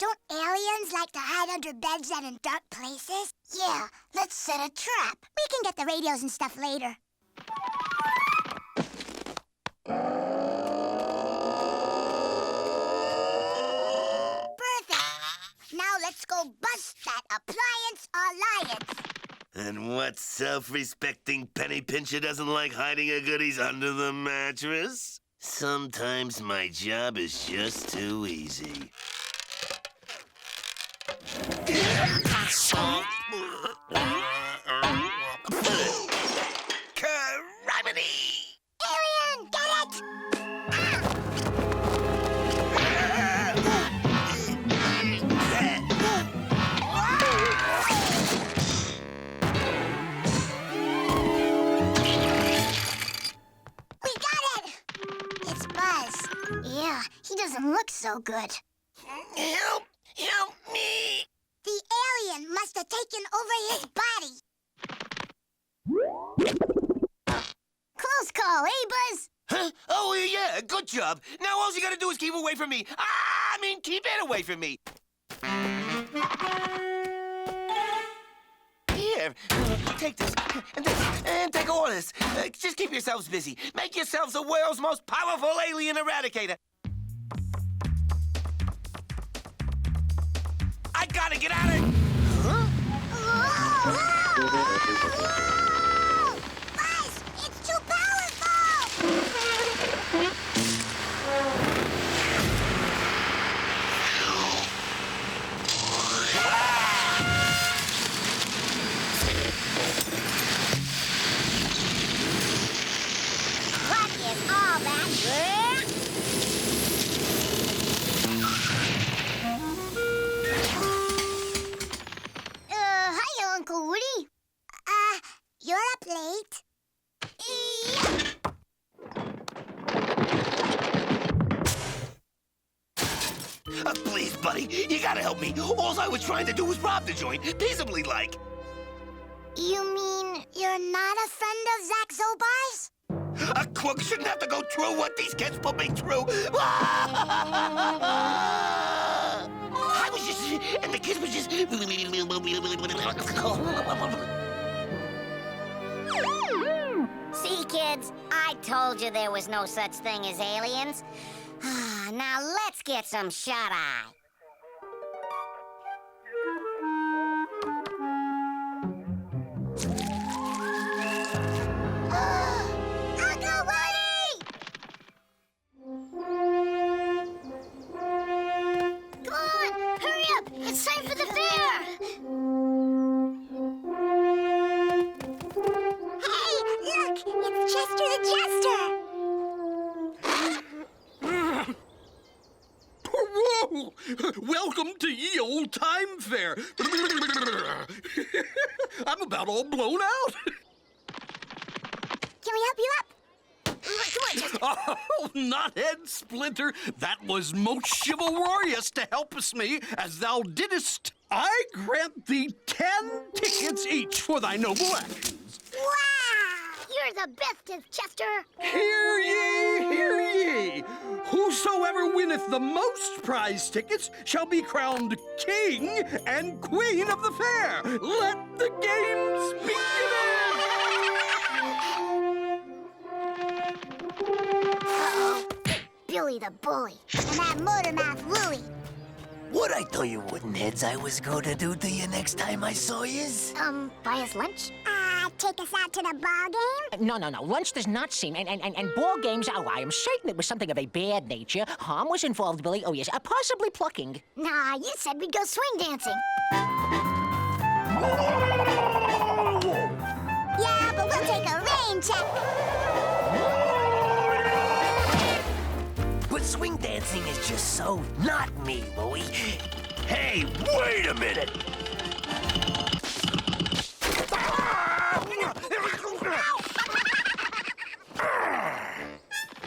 Don't aliens like to hide under beds and in dark places? Yeah, let's set a trap. We can get the radios and stuff later. Perfect. Now let's go bust that appliance alliance. And what self-respecting penny pincher doesn't like hiding her goodies under the mattress? Sometimes my job is just too easy. Criminy! Alien, get it! We got it! It's Buzz. Yeah, he doesn't look so good. Help! Help me! The alien must have taken over his body. Close call, eh, Buzz? Huh? Oh, yeah, good job. Now all you gotta do is keep away from me. Keep it away from me. Here, take this, and take all this. Just keep yourselves busy. Make yourselves the world's most powerful alien eradicator. I gotta get out of here. Huh? Whoa! Buzz, it's too powerful! What is all that? Hiya, Uncle Woody. You're up late. Please, buddy, you gotta help me. All I was trying to do was rob the joint, peaceably like. You mean you're not a friend of Zach Zobar's? A crook shouldn't have to go through what these kids put me through. I was just, and the kids were just. See, kids, I told you there was no such thing as aliens. Now let's get some shut-eye. Uncle Woody! Come on, hurry up! It's time for the fair! Hey, look! It's Chester the Jester! Whoa! Welcome to ye old time fair. I'm about all blown out. Can we help you up? Come on, Chester. Oh, Knothead and Splinter, that was most chivalrous to help us me, as thou didst. I grant thee 10 tickets each for thy noble actions. Wow! You're the bestest, Chester. Hear ye, hear ye. Whosoever winneth the most prize tickets shall be crowned king and queen of the fair. Let the games begin. Uh-oh. Billy the Bully. And that motor mouth Louie. What I tell you, wooden heads, I was going to do to you next time I saw yous? Buy us lunch? Take us out to the ball game? No. Lunch does not seem, and ball games, oh, I am certain it was something of a bad nature. Harm was involved, Billy. Oh, yes, possibly plucking. Nah, you said we'd go swing dancing. Yeah, but we'll take a rain check. But swing dancing is just so not me, Louie. Hey, wait a minute!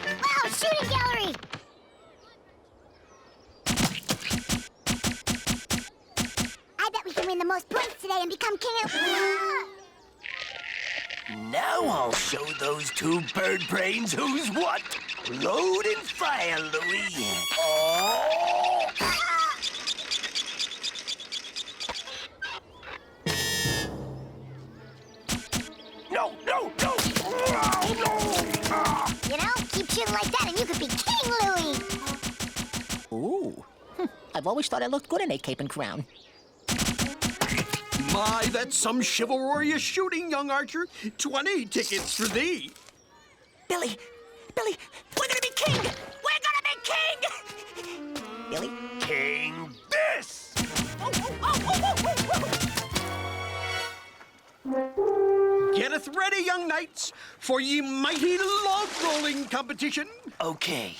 Wow, shooting gallery! I bet we can win the most points today and become king of... Now I'll show those two bird brains who's what. Load and fire, Louie. Oh! Ooh. I've always thought I looked good in a cape and crown. My, that's some chivalrous shooting, young archer. 20 tickets for thee. Billy, we're gonna be king! We're gonna be king! Billy? King this! Getteth ready, young knights, for ye mighty log-rolling competition. Okay,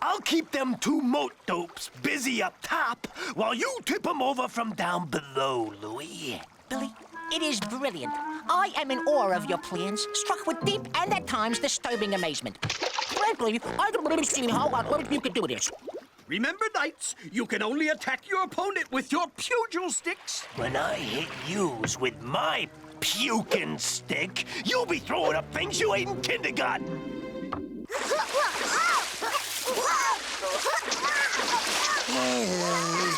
I'll keep them two moat dopes busy up top while you tip them over from down below, Louis. Billy, it is brilliant. I am in awe of your plans, struck with deep and at times disturbing amazement. Frankly, I don't really see how on earth you could do this. Remember, knights, you can only attack your opponent with your pugil sticks. When I hit yous with my puking stick, you'll be throwing up things you ate in kindergarten. Is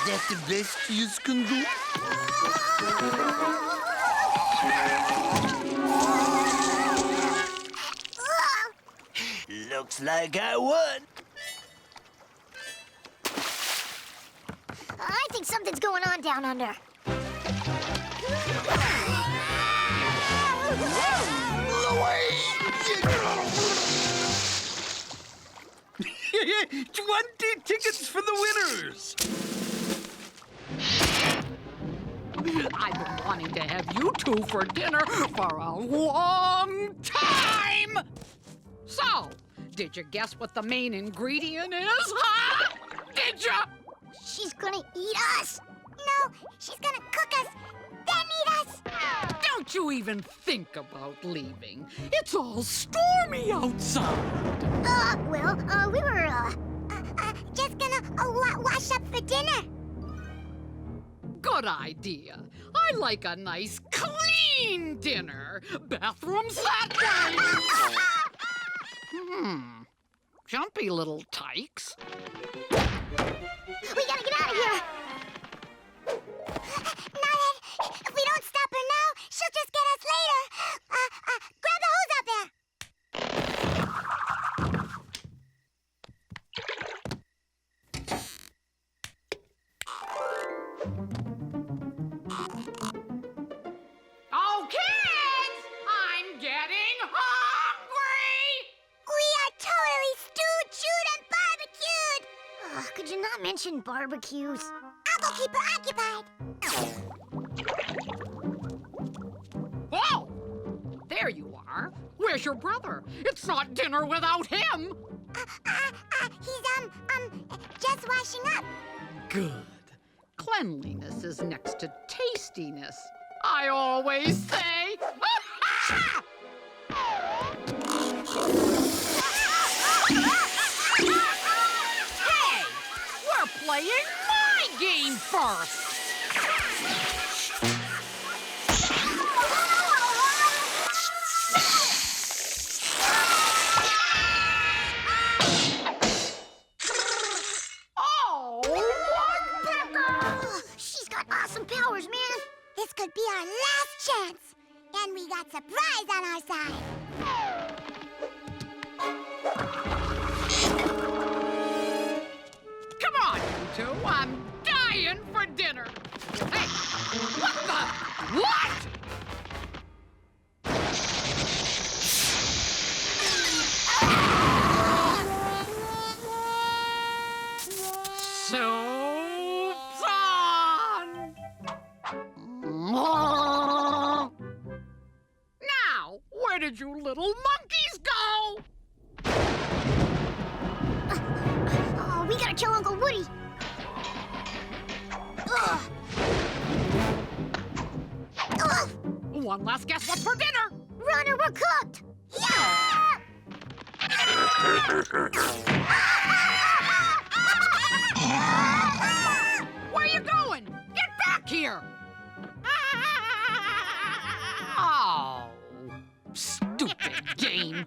that the best you can do? Looks like I won. I think something's going on down under. 20 tickets for the winners. I've been wanting to have you two for dinner for a long time! So, did you guess what the main ingredient is, huh? Did ya? She's gonna eat us. No, she's gonna cook us, then eat us. Don't you even think about leaving. It's all stormy outside. We were, just gonna wash up for dinner. Good idea. I like a nice, clean dinner. Bathrooms that way. Jumpy little tykes. We gotta get out of here. Knothead, if we don't stop her now, she'll just get us later. Grab the hose out there. Oh, kids! I'm getting hungry! We are totally stewed, chewed, and barbecued. Could you not mention barbecues? I'll go keep her occupied. Whoa! There you are. Where's your brother? It's not dinner without him. He's, just washing up. Good. Cleanliness is next to tastiness. I always say. Hey! We're playing my game first! Oh, Woodpecker! She's got awesome powers, man. This could be our last chance. And we got surprise on our side. Come on, you two. I'm dying for dinner. Hey, what the? What? Soup's on! Now, where did you little monkeys go? Oh, we gotta kill Uncle Woody. Ugh. Ugh. One last guess what's for dinner? Run or we're cooked. Yeah! Where you going? Get back here! Oh, stupid game.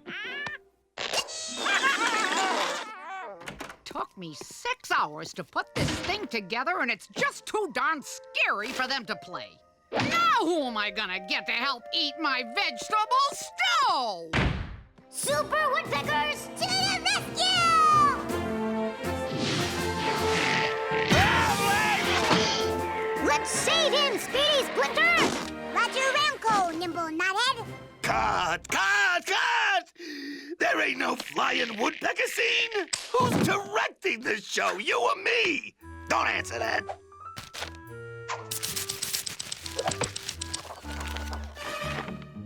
Took me 6 hours to put this thing together, and it's just too darn scary for them to play. Now who am I gonna get to help eat my vegetable stew? Super Woodpeckers to the rescue! Save him, Speedy Splinter! Roger Ramco, nimble knothead. Cut! There ain't no flying woodpecker scene! Who's directing the show, you or me? Don't answer that.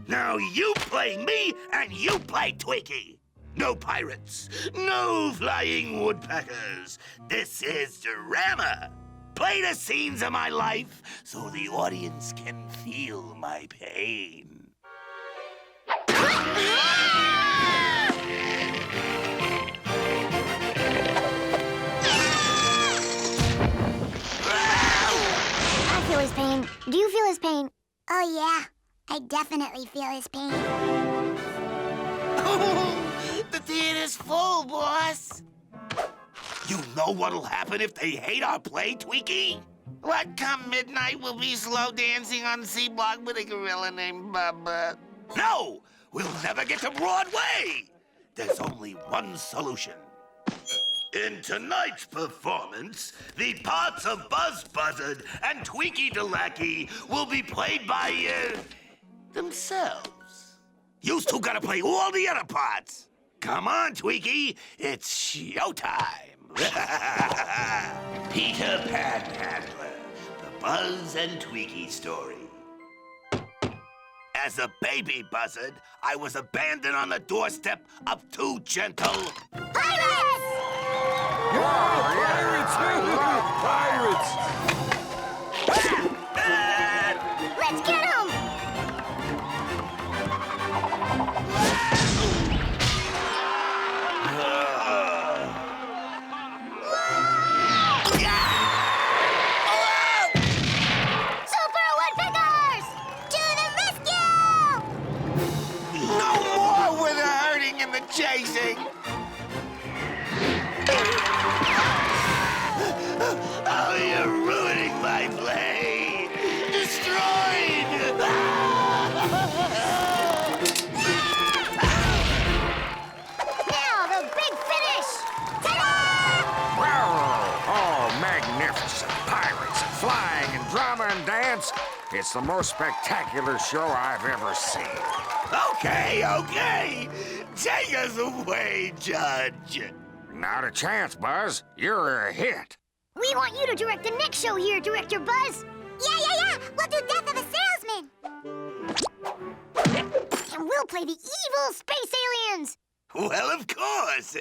Now you play me and you play Twiggy. No pirates, no flying woodpeckers. This is drama. Play the scenes of my life so the audience can feel my pain. I feel his pain. Do you feel his pain? Oh, yeah. I definitely feel his pain. The theater's full, boss. You know what'll happen if they hate our play, Tweaky? What, come midnight, we'll be slow dancing on C Block with a gorilla named Bubba? No! We'll never get to Broadway! There's only one solution. In tonight's performance, the parts of Buzz Buzzard and Tweaky Delackey will be played by, themselves. You two gotta play all the other parts. Come on, Tweaky, it's showtime. Peter Panhandler, the Buzz and Tweaky story. As a baby buzzard, I was abandoned on the doorstep of two gentle Pirates! Pirates! Let's get him! Super Woodpeckers! To the rescue! No more with the hurting and the chasing. Oh, you're ruining my play. Destroyed. Now, the big finish! Ta-da! Oh, magnificent. Pirates and flying and drama and dance. It's the most spectacular show I've ever seen. Okay. Take us away, Judge. Not a chance, Buzz. You're a hit. We want you to direct the next show here, Director Buzz. Yeah. We'll do Death of a Salesman. And we'll play the evil space aliens. Well, of course.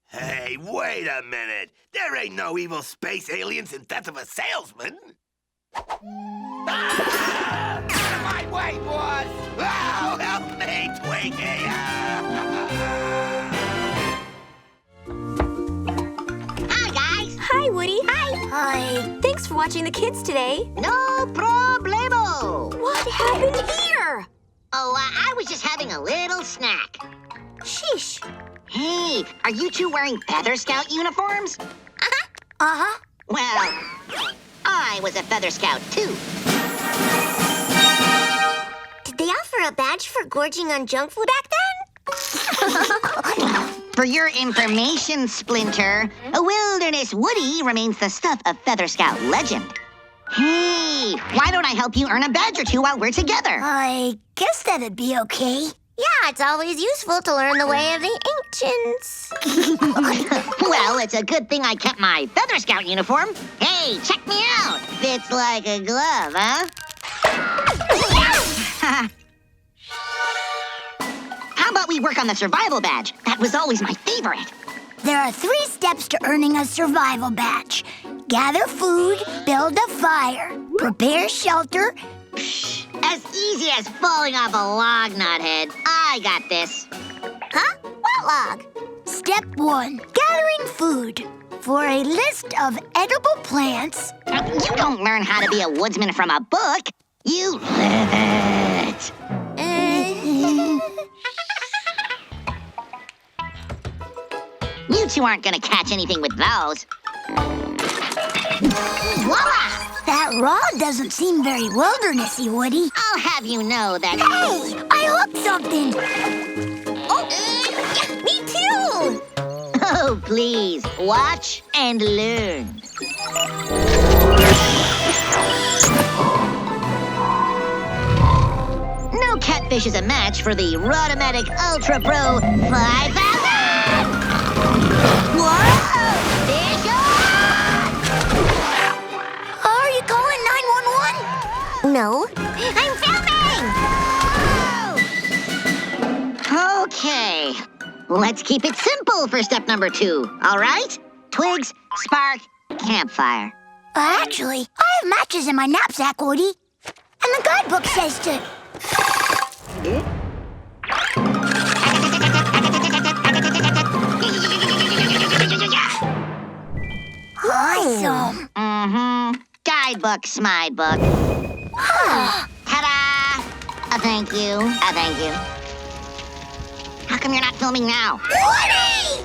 Hey, wait a minute. There ain't no evil space aliens in Death of a Salesman. Ah! Get my way, boss! Oh, help me, Twinkie! Hi, guys. Hi, Woody. Hi. Thanks for watching the kids today. No problemo. What happened here? Oh, I was just having a little snack. Sheesh. Hey, are you two wearing Feather Scout uniforms? Uh-huh. Well, I was a Feather Scout, too. Did they offer a badge for gorging on junk food back then? For your information, Splinter, a Wilderness Woody remains the stuff of Feather Scout legend. Hey, why don't I help you earn a badge or two while we're together? I guess that'd be okay. Yeah, it's always useful to learn the way of the ancients. Well, it's a good thing I kept my Feather Scout uniform. Hey, check me out. Fits like a glove, huh? How about we work on the survival badge? That was always my favorite. There are 3 steps to earning a survival badge. Gather food, build a fire, prepare shelter. As easy as falling off a log, Knothead. I got this. Huh? What log? Step 1, gathering food. For a list of edible plants. You don't learn how to be a woodsman from a book. You live it. You two aren't gonna catch anything with those. Voila! That rod doesn't seem very wildernessy, Woody. I'll have you know that. Hey! I hooked something! Oh, me too! Oh, please, watch and learn. No catfish is a match for the Rotomatic Ultra Pro 5000! Whoa! Fish on! Are you calling 911? No. I'm filming! Okay, let's keep it simple for step number 2, all right? Twigs, spark, campfire. Actually, I have matches in my knapsack, Woody. And the guidebook says to... Awesome. Guidebook, smide book. Ta-da! A thank you, a thank you. How come you're not filming now? Woody!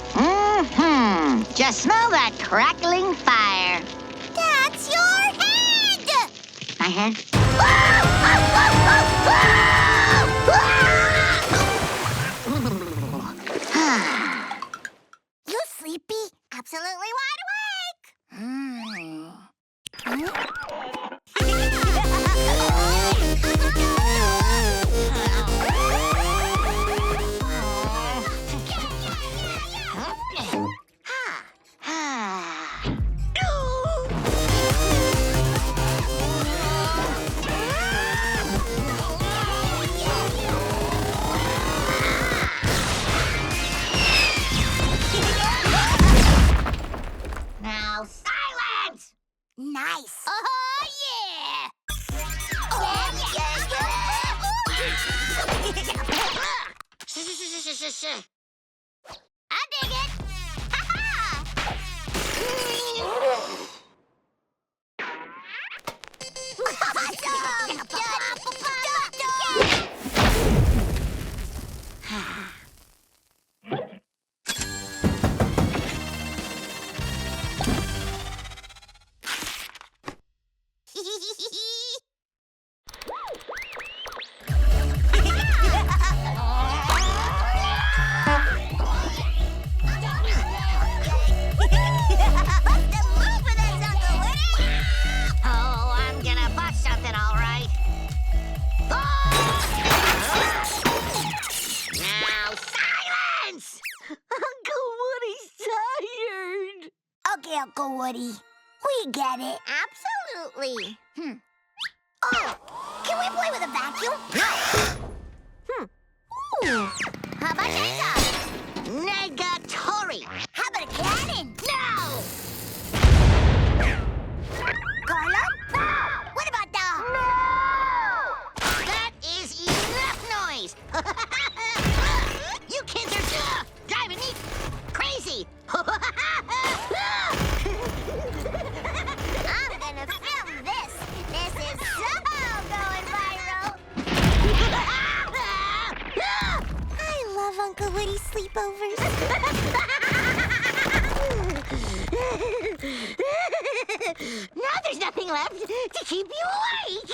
Just smell that crackling fire. That's your head! My head? You sleepy? Absolutely wide awake! Now, silence! Nice. Oh, yeah! I dig it. Oh, I'm gonna bust something, all right. Now, silence! Uncle Woody's tired. Okay, Uncle Woody. We get it. Absolutely. Oh, can we play with a vacuum? Ooh. How about this? Negatory. How about a cannon? No! Carlo? What about the... That is enough noise! You kids are driving me crazy! I'm gonna film this. This is so going viral. I love Uncle Woody's sleepovers. Now there's nothing left to keep you awake!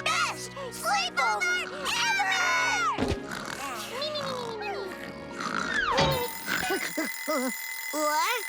Best sleepover ever! What?